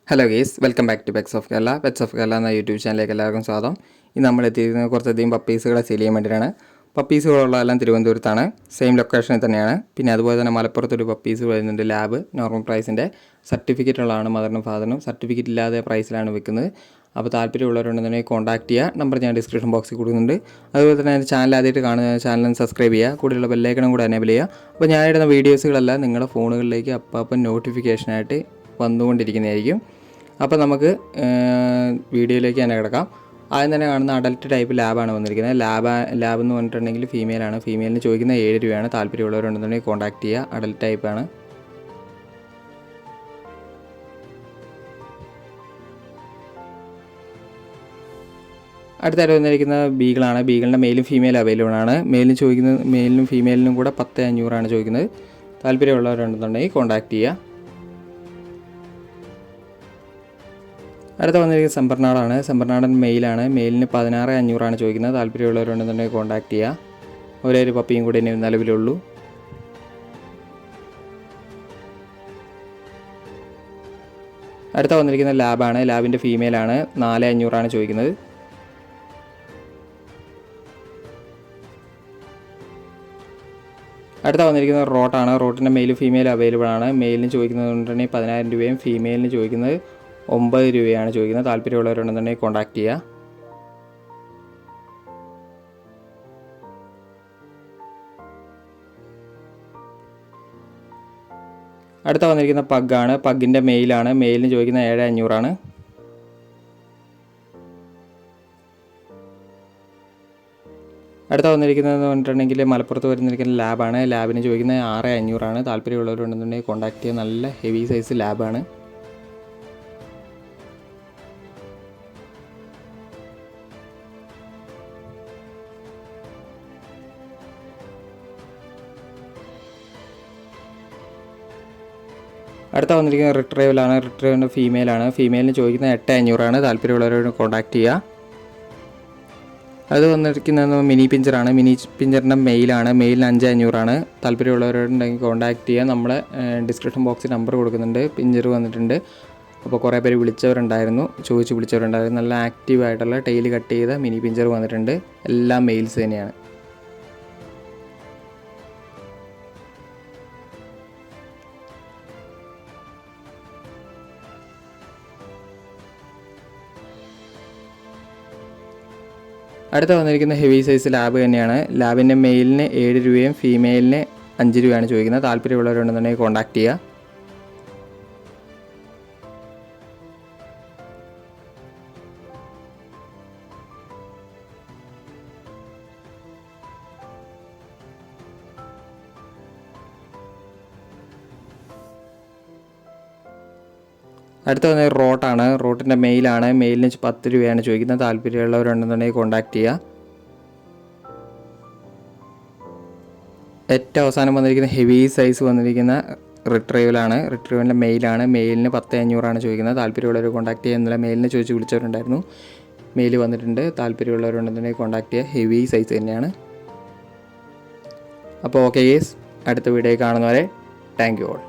Hello guys, welcome back to pets of Kerala. Pets of Kerala എന്ന YouTube ചാനലിലേക്ക് എല്ലാവർക്കും സ്വാഗതം. ഇന്ന് നമ്മൾ എത്തിയിരിക്കുന്നത് കുറച്ചധികം പപ്പീസുകളെ സെയിൽ ചെയ്യാൻ വേണ്ടിയിട്ടാണ്. പപ്പീസുകളുള്ളതെല്ലാം തിരുവനന്തപുരത്താണ്, സെയിം ലൊക്കേഷനിൽ തന്നെയാണ്. പിന്നെ അതുപോലെ തന്നെ മലപ്പുറത്തൊരു പപ്പീസ് വരുന്നുണ്ട്, ലാബ്, നോർമൽ പ്രൈസിൻ്റെ. സർട്ടിഫിക്കറ്റ് ഉള്ളതാണ് മദറിനും ഫാദറിനും. സർട്ടിഫിക്കറ്റ് ഇല്ലാതെ പ്രൈസിലാണ് വിൽക്കുന്നത്. അപ്പോൾ താല്പര്യമുള്ളവരുണ്ടെന്നുണ്ടെങ്കിൽ കോൺടാക്ട് ചെയ്യുക. നമ്പർ ഞാൻ ഡിസ്ക്രിപ്ഷൻ ബോക്സിൽ കൊടുക്കുന്നുണ്ട്. അതുപോലെ തന്നെ എൻ്റെ ചാനൽ ആദ്യമായിട്ട് കാണുന്ന ചാനൽ സബ്സ്ക്രൈബ് ചെയ്യുക, കൂടെയുള്ള ബെല്ലൈക്കണും കൂടെ എനേബിൾ ചെയ്യുക. അപ്പോൾ ഞാൻ ഇടുന്ന വീഡിയോസുകളെല്ലാം നിങ്ങളുടെ ഫോണുകളിലേക്ക് അപ്പം നോട്ടിഫിക്കേഷനായിട്ട് വന്നുകൊണ്ടിരിക്കുന്നതായിരിക്കും. അപ്പോൾ നമുക്ക് വീഡിയോയിലേക്ക് തന്നെ കിടക്കാം. ആദ്യം തന്നെ കാണുന്ന അഡൽട്ട് ടൈപ്പ് ലാബാണ് വന്നിരിക്കുന്നത്. ലാബ് എന്ന് പറഞ്ഞിട്ടുണ്ടെങ്കിൽ ഫീമെയിലാണ്. ഫീമെയിലിന് ചോദിക്കുന്ന 7 രൂപയാണ്. താല്പര്യമുള്ളവരുണ്ടെന്നുണ്ടെങ്കിൽ കോൺടാക്ട് ചെയ്യുക. അഡൽട്ട് ടൈപ്പാണ്. അടുത്തായിട്ട് വന്നിരിക്കുന്ന ബീഗിളാണ്. ബീഗിളിൻ്റെ മെയിലും ഫീമെയിലും അവൈലബിൾ ആണ്. മെയിലിനും ഫീമെയിലിനും കൂടെ 10,500 ചോദിക്കുന്നത്. താല്പര്യമുള്ളവരുണ്ടെന്നുണ്ടെങ്കിൽ കോൺടാക്ട് ചെയ്യുക. അടുത്ത വന്നിരിക്കുന്നത് സെമ്പർനാടാണ്. സെമ്പർനാടൻ മെയിലാണ്. മെയിലിന് 16,500 ചോദിക്കുന്നത്. താല്പര്യമുള്ളവരുണ്ടെന്നുണ്ടെങ്കിൽ കോൺടാക്ട് ചെയ്യുക. ഒരേ ഒരു പപ്പിയും കൂടി ഇനി നിലവിലുള്ളൂ. അടുത്ത വന്നിരിക്കുന്ന ലാബാണ്. ലാബിൻ്റെ ഫീമെയിലാണ്. 4,500 ചോദിക്കുന്നത്. അടുത്ത വന്നിരിക്കുന്നത് റോട്ടാണ്. റോട്ടിൻ്റെ മെയിലും ഫീമെയിലും അവൈലബിൾ ആണ്. മെയിലിന് ചോദിക്കുന്നതുകൊണ്ടുതന്നെ 10,000 രൂപയും ഫീമെയിലിന് ചോദിക്കുന്നത് 9 രൂപയാണ് ചോദിക്കുന്നത്. താല്പര്യമുള്ളവരുണ്ടെന്നുണ്ടെങ്കിൽ കോൺടാക്ട് ചെയ്യുക. അടുത്ത വന്നിരിക്കുന്ന പഗ്ഗാണ്. പഗ്ഗിൻ്റെ മെയിലാണ്. മെയിലിന് ചോദിക്കുന്നത് 7,500. അടുത്ത വന്നിരിക്കുന്നതെന്ന് പറഞ്ഞിട്ടുണ്ടെങ്കിൽ മലപ്പുറത്ത് വരുന്നിരിക്കുന്ന ലാബാണ്. ലാബിന് ചോദിക്കുന്നത് 6,500. താല്പര്യമുള്ളവരുണ്ടെന്നുണ്ടെങ്കിൽ കോൺടാക്ട് ചെയ്യുക. നല്ല ഹെവി സൈസ് ലാബാണ്. അടുത്ത വന്നിരിക്കുന്നത് റിട്രൈവലാണ്. റിട്രൈവലിൻ്റെ ഫീമെയിലാണ്. ഫീമെയിലിന് ചോദിക്കുന്നത് 8,500. താല്പര്യമുള്ളവരോട് കോൺടാക്ട് ചെയ്യുക. അത് വന്നിരിക്കുന്നത് മിനി പിഞ്ചറാണ്. മിനി പിഞ്ചറിൻ്റെ മെയിലാണ്. മെയിലിന് 5,500. താല്പര്യമുള്ളവരുണ്ടെങ്കിൽ കോൺടാക്ട് ചെയ്യുക. നമ്മളെ ഡിസ്ക്രിപ്ഷൻ ബോക്സിൽ നമ്പർ കൊടുക്കുന്നുണ്ട്. പിഞ്ചർ വന്നിട്ടുണ്ട്. അപ്പോൾ കുറേ പേര് ചോദിച്ച് വിളിച്ചവരുണ്ടായിരുന്നു. നല്ല ആക്റ്റീവായിട്ടുള്ള ടെയിൽ കട്ട് ചെയ്ത മിനി പിഞ്ചർ വന്നിട്ടുണ്ട്. എല്ലാം മെയിൽസ് തന്നെയാണ്. അടുത്ത വന്നിരിക്കുന്ന ഹെവി സൈസ് ലാബ് തന്നെയാണ്. ലാബിൻ്റെ മെയിലിന് 7 രൂപയും ഫീമെയിലിന് 5 രൂപയാണ് ചോദിക്കുന്നത്. താല്പര്യമുള്ളവരുണ്ടെന്നുണ്ടെങ്കിൽ കോൺടാക്ട് ചെയ്യുക. അടുത്ത വന്നത് റോട്ടാണ്. റോട്ടിൻ്റെ മെയിലാണ്. മെയിലിന് 10 രൂപയാണ് ചോദിക്കുന്നത്. താല്പര്യമുള്ളവരുണ്ടെന്നുണ്ടെങ്കിൽ കോൺടാക്ട് ചെയ്യുക. ഏറ്റവും അവസാനം വന്നിരിക്കുന്ന ഹെവി സൈസ് വന്നിരിക്കുന്ന റിട്രൈവലാണ്. റിട്രൈവലിൻ്റെ മെയിലാണ്. മെയിലിന് 10,500 ചോദിക്കുന്നത്. താല്പര്യമുള്ളവർ കോൺടാക്ട് ചെയ്യുക. ഇന്നലെ മെയിലിനെ ചോദിച്ച് വിളിച്ചവരുണ്ടായിരുന്നു. മെയിൽ വന്നിട്ടുണ്ട്. താല്പര്യമുള്ളവരുണ്ടെന്നുണ്ടെങ്കിൽ കോൺടാക്ട് ചെയ്യുക. ഹെവി സൈസ് തന്നെയാണ്. അപ്പോൾ ഓക്കെ ഗേസ്, അടുത്ത വീഡിയോ കാണുന്നവരെ താങ്ക് യു ഓൾ.